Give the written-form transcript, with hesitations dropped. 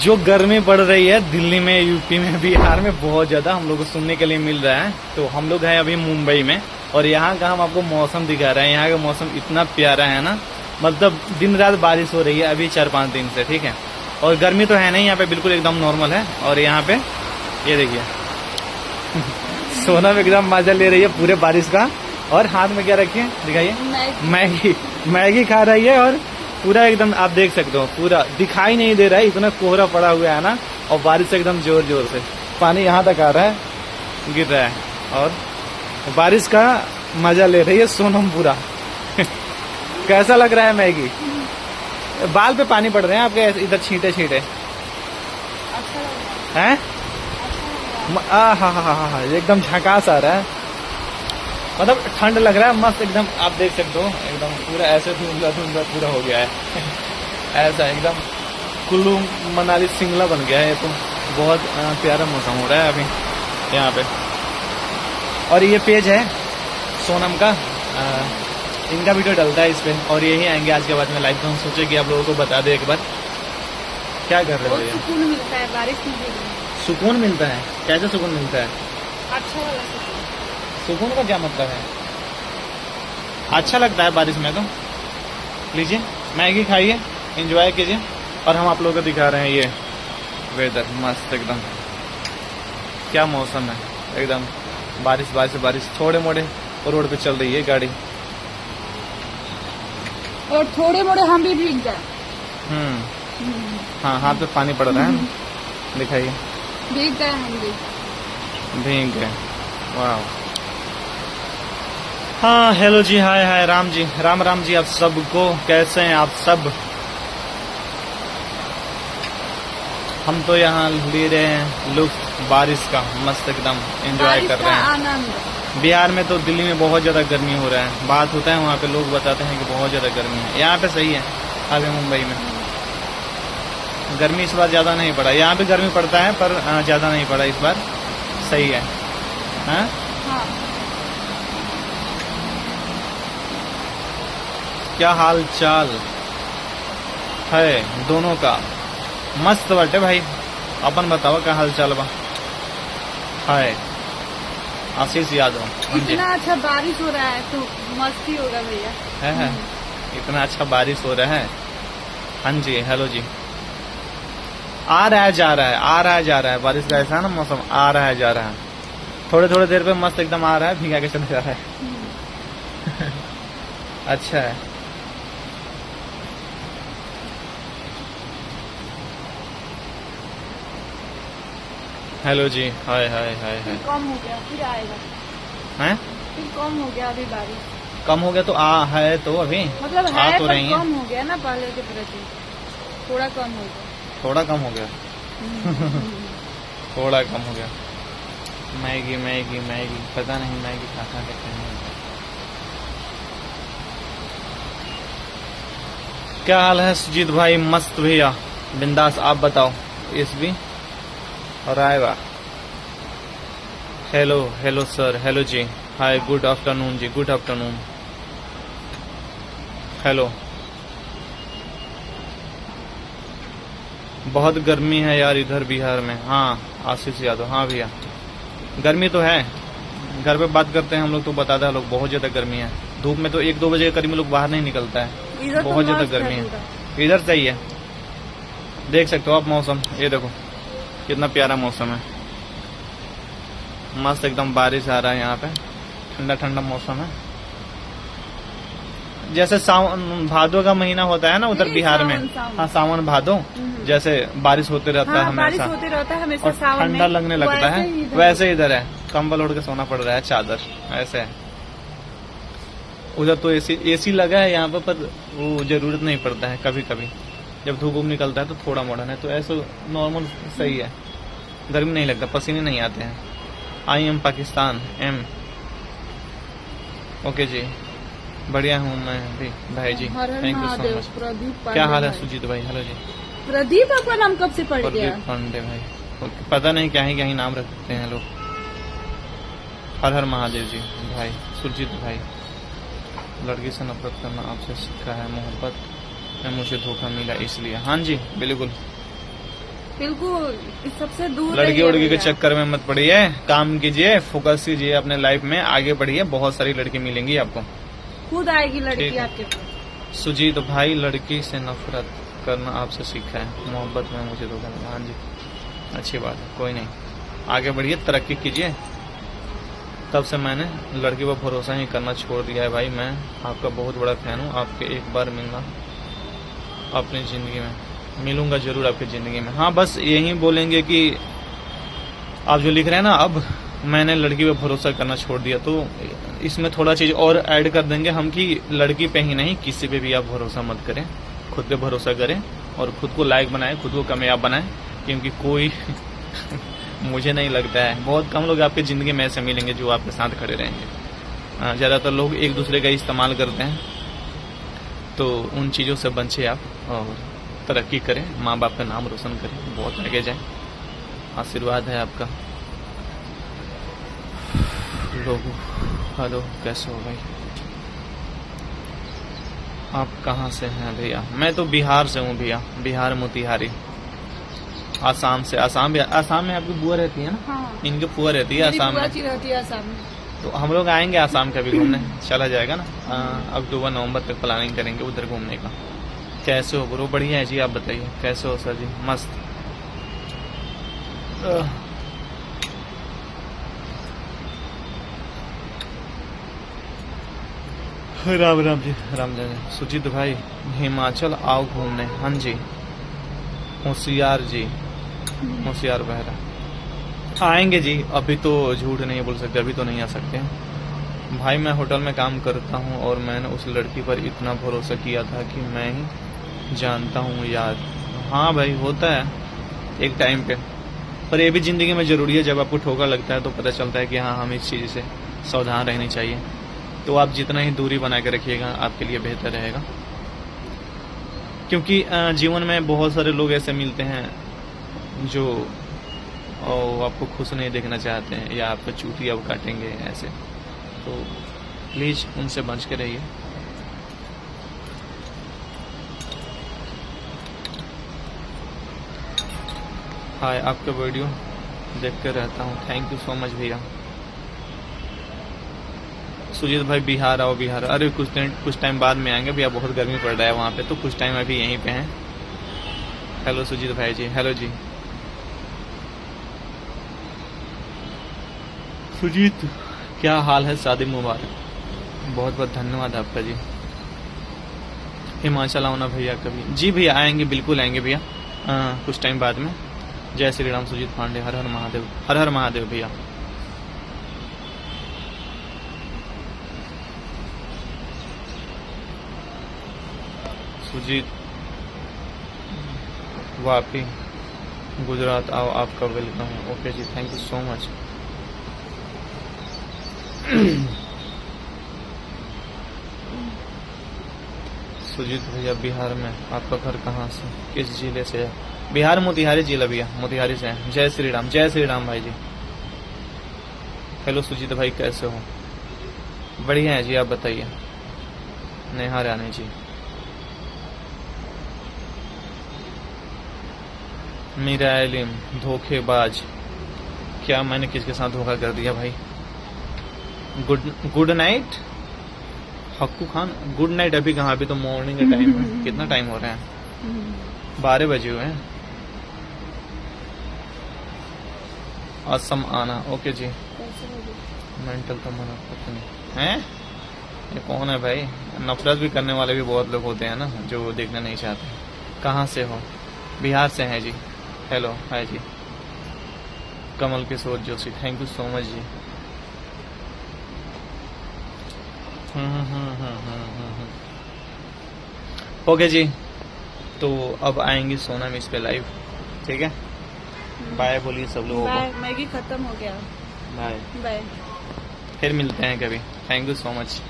जो गर्मी पड़ रही है दिल्ली में, यूपी में, बिहार में बहुत ज्यादा हम लोग को सुनने के लिए मिल रहा है। तो हम लोग हैं अभी मुंबई में और यहाँ का हम आपको मौसम दिखा रहे हैं। यहाँ का मौसम इतना प्यारा है ना, मतलब दिन रात बारिश हो रही है अभी 4-5 दिन से, ठीक है। और गर्मी तो है नहीं, यहाँ पे बिल्कुल एकदम नॉर्मल है। और यहाँ पे ये देखिए सोनम एकदम मजा ले रही है पूरे बारिश का। और हाथ में क्या रखी है दिखाइए, मैगी खा रही है। और पूरा एकदम आप देख सकते हो, पूरा दिखाई नहीं दे रहा है, इतना कोहरा पड़ा हुआ है ना। और बारिश एकदम जोर जोर से पानी यहाँ तक आ रहा है, गिर रहा है। और बारिश का मजा ले रही है सोनम पूरा कैसा लग रहा है मैगी? बाल पे पानी पड़ रहे हैं आपके इधर छींटे छींटे हैं? हाँ, एकदम झकास आ रहा है, मतलब ठंड लग रहा है मस्त एकदम। आप देख सकते हो एकदम पूरा ऐसे धुंधला धुंधला पूरा हो गया है ऐसा एकदम कुल्लू मनाली शिमला बन गया है ये तो। बहुत प्यारा मौसम हो रहा है अभी यहाँ पे। और ये पेज है सोनम का, इनका वीडियो डलता है इस पे और यही आएंगे आज के बाद में लाइव। तो हम सोचे कि आप लोगों को बता दें एक बार। क्या कर रहे हो भैया? सुकून मिलता है बारिश में। सुकून मिलता है? कैसे सुकून मिलता है? अच्छा वाला सुकून का क्या मतलब है? अच्छा लगता है बारिश में तो। लीजिए मैगी खाइए, एंजॉय कीजिए। और हम आप लोगों को दिखा रहे हैं ये वेदर मस्त एकदम। क्या मौसम है एकदम, बारिश बारिश बारिश। थोड़े मोड़े रोड पे चल रही है गाड़ी और थोड़े मोड़े हम भी भीग जाए। हाँ, हाथ पे पानी पड़ रहा है, दिखाइए। भीग गए हम भी, भीग गए। वाह। हाँ हेलो जी, हाय हाय, राम जी, राम राम जी आप सबको। कैसे हैं आप सब? हम तो यहाँ ले रहे हैं लुत्फ बारिश का, मस्त एकदम एंजॉय कर रहे हैं। आनंद। बिहार में तो, दिल्ली में बहुत ज्यादा गर्मी हो रहा है। बात होता है वहाँ पे, लोग बताते हैं कि बहुत ज्यादा गर्मी है। यहाँ पे सही है, अभी मुंबई में गर्मी इस बार ज्यादा नहीं पड़ा। यहाँ पे गर्मी पड़ता है पर ज्यादा नहीं पड़ा इस बार, सही है। हाँ? हाँ। क्या हाल चाल है दोनों का? मस्त बटे भाई, अपन बताओ क्या हाल चाल बा? हाय आशीष यादव। इतना अच्छा बारिश हो रहा है तो मस्ती होगा भैया। है इतना अच्छा बारिश हो रहा है। हाँ जी, हेलो जी। आ रहा है जा रहा है, आ रहा है जा रहा है। बारिश का ऐसा है ना मौसम, आ रहा है जा रहा है। थोड़े थोड़े देर पे मस्त एकदम आ रहा है, भीगा के चला जा रहा है अच्छा है। हेलो जी, हाय हाय हाय फिर हाय। कम हो गया, फिर आएगा। हैं? फिर कम हो गया अभी बारिश। कम हो गया तो आ है तो अभी मतलब आ है तो पर रही है। कम हो गया ना पहले के प्रति, थोड़ा कम हो गया। थोड़ा कम हो गया थोड़ा कम हो गया। मैगी मैगी मैगी, पता नहीं मैगी खा खा के खाने। क्या हाल है सुजीत भाई? मस्त भैया, बिंदास। आप बताओ इस भी और आएगा। हेलो हेलो सर, हेलो जी, हाय, गुड आफ्टरनून जी, गुड आफ्टरनून। हेलो। बहुत गर्मी है यार इधर बिहार में। हाँ आशीष यादव, हाँ भैया गर्मी तो है। घर पे बात करते हैं हम लोग तो बताते हैं लोग बहुत ज्यादा गर्मी है। धूप में तो 1-2 बजे के करीब में लोग बाहर नहीं निकलता है, बहुत ज्यादा गर्मी है। इधर सही है, देख सकते हो आप मौसम। ये देखो कितना प्यारा मौसम है, मस्त एकदम। बारिश आ रहा है यहाँ पे, ठंडा ठंडा मौसम है। जैसे सावन भादो का महीना होता है ना उधर बिहार में। हाँ सावन भादो, जैसे बारिश होते रहता है हमेशा, बारिश होते रहता है हमेशा, और ठंडा लगने लगता है। वैसे इधर है, कंबल ओढ़ के सोना पड़ रहा है, चादर ऐसे है। उधर तो एसी लगा है यहाँ पर वो जरूरत नहीं पड़ता है। कभी कभी जब धूप निकलता है तो थोड़ा मोड़ा, है तो ऐसे नॉर्मल सही है, गर्मी नहीं लगता, पसीने नहीं आते हैं। आई एम पाकिस्तान एम। ओके जी, बढ़िया हूँ मैं भी भाई जी, थैंक यू सो मच। क्या हाल है सुजीत भाई? हेलो जी। प्रदीप आपका नाम कब से पड़ गया? प्रदीप पांडे भाई, पता नहीं क्या ही नाम रखते हैं लोग। हर हर महादेव जी भाई। सुरजीत भाई, लड़की से नफरत करना आपसे सीखा है, मोहब्बत में मुझे धोखा मिला इसलिए। हाँ जी बिल्कुल, बिल्कुल इस सबसे दूर लड़की रहिए उड़की के भैया। चक्कर में मत पड़िए, काम कीजिए, फोकस कीजिए अपने लाइफ में, आगे बढ़िए, बहुत सारी लड़की मिलेंगी आपको। खुद आएगी ठीक लड़की है। आपके पास। सुजीत भाई, लड़की से नफरत करना आपसे सीखा है, मोहब्बत में मुझे धोखा मिला। हाँ जी, अच्छी बात है, कोई नहीं, आगे बढ़िए, तरक्की कीजिए। तब से मैंने लड़की पर भरोसा ही करना छोड़ दिया है भाई। मैं आपका बहुत बड़ा फैन हूँ, आपके एक बार मिलना अपनी जिंदगी में, मिलूंगा जरूर आपकी जिंदगी में। हाँ, बस यही बोलेंगे कि आप जो लिख रहे हैं ना, अब मैंने लड़की पे भरोसा करना छोड़ दिया, तो इसमें थोड़ा चीज और ऐड कर देंगे हम कि लड़की पे ही नहीं, किसी पे भी आप भरोसा मत करें, खुद पे भरोसा करें और खुद को लायक बनाएं, खुद को कामयाब बनाएं, क्योंकि कोई मुझे नहीं लगता है, बहुत कम लोग आपकी जिंदगी में ऐसे मिलेंगे जो आपके साथ खड़े रहेंगे। ज्यादातर लोग एक दूसरे का इस्तेमाल करते हैं, तो उन चीजों से बचिए आप और तरक्की करें, माँ बाप का नाम रोशन करें, बहुत आगे जाएं, आशीर्वाद है आपका। लोगों, हेलो, कैसे हो भाई? आप कहाँ से हैं भैया? मैं तो बिहार से हूँ भैया, बिहार मोतिहारी। आसाम से, आसाम में आपकी बुआ रहती है ना? हाँ। इनकी बुआ रहती है आसाम में, रहती है आसाम में। तो हम लोग आएंगे आसाम कभी घूमने, चला जाएगा ना, अक्टूबर नवंबर तक प्लानिंग करेंगे उधर घूमने का। कैसे हो ब्रो? बढ़िया है जी, आप बताइए कैसे हो सर जी? मस्त। राम राम जी, राम जी। सुजीत भाई, हिमाचल आओ घूमने। हाँ जी, होशियार जी, होशियार बहरा, आएंगे जी, अभी तो झूठ नहीं बोल सकते, अभी तो नहीं आ सकते भाई। मैं होटल में काम करता हूँ और मैंने उस लड़की पर इतना भरोसा किया था कि मैं ही जानता हूँ यार। हाँ भाई, होता है एक टाइम पे, पर ये भी जिंदगी में जरूरी है। जब आपको ठोकर लगता है तो पता चलता है कि हाँ, हमें इस चीज से सावधान रहनी चाहिए। तो आप जितना ही दूरी बना के रखिएगा आपके लिए बेहतर रहेगा, क्योंकि जीवन में बहुत सारे लोग ऐसे मिलते हैं जो आपको खुश नहीं देखना चाहते हैं या आपको चूती अब काटेंगे ऐसे, तो प्लीज उनसे बच के रहिए। हाय, आपका वीडियो देखते रहता हूँ, थैंक यू सो मच भैया। सुजीत भाई, बिहार आओ, बिहार। अरे कुछ टाइम बाद में आएंगे भैया, बहुत गर्मी पड़ रहा है वहाँ पे, तो कुछ टाइम अभी यहीं पे हैं। हेलो सुजीत भाई जी, हेलो जी। सुजीत, क्या हाल है? शादी मुबारक, बहुत बहुत धन्यवाद आपका जी। हिमाचल आओ ना भैया कभी। जी भैया, आएंगे, बिल्कुल आएंगे भैया, कुछ टाइम बाद में। जय श्री राम सुजीत पांडे, हर हर महादेव, हर हर महादेव भैया। सुजीत, वापी गुजरात आओ, आपका welcome. Okay ji, thank you so much. Sujeet भैया, बिहार में आपका घर कहाँ से, किस जिले से है? बिहार मोतिहारी जिला भैया, मोतिहारी से है। जय श्री राम, जय श्री राम भाई जी। हेलो सुजीत भाई, कैसे हो? बढ़िया है जी, आप बताइए। नेहा रानी जी, मीरा एलिम, धोखेबाज। क्या मैंने किसके साथ धोखा कर दिया भाई? Good night Hakku Khan, good night. अभी कहाँ, अभी तो मॉर्निंग का टाइम है। कितना टाइम हो रहा है? 12 बजे हुए हैं। असम आना, ओके जी। मेंटल तो मना पता नहीं है, ये कौन है भाई? नफरत भी करने वाले भी बहुत लोग होते हैं ना, जो देखना नहीं चाहते। कहाँ से हो? बिहार से हैं जी। हेलो, हाय जी। Kamal Kishore Joshi, thank you so much जी। ओके जी, तो अब आएंगी सोनम इस पे लाइव, ठीक है? बाय बोलिए सब लोगों को। बाय, मैगी खत्म हो गया। Bye, bye. फिर मिलते हैं कभी। Thank you so much.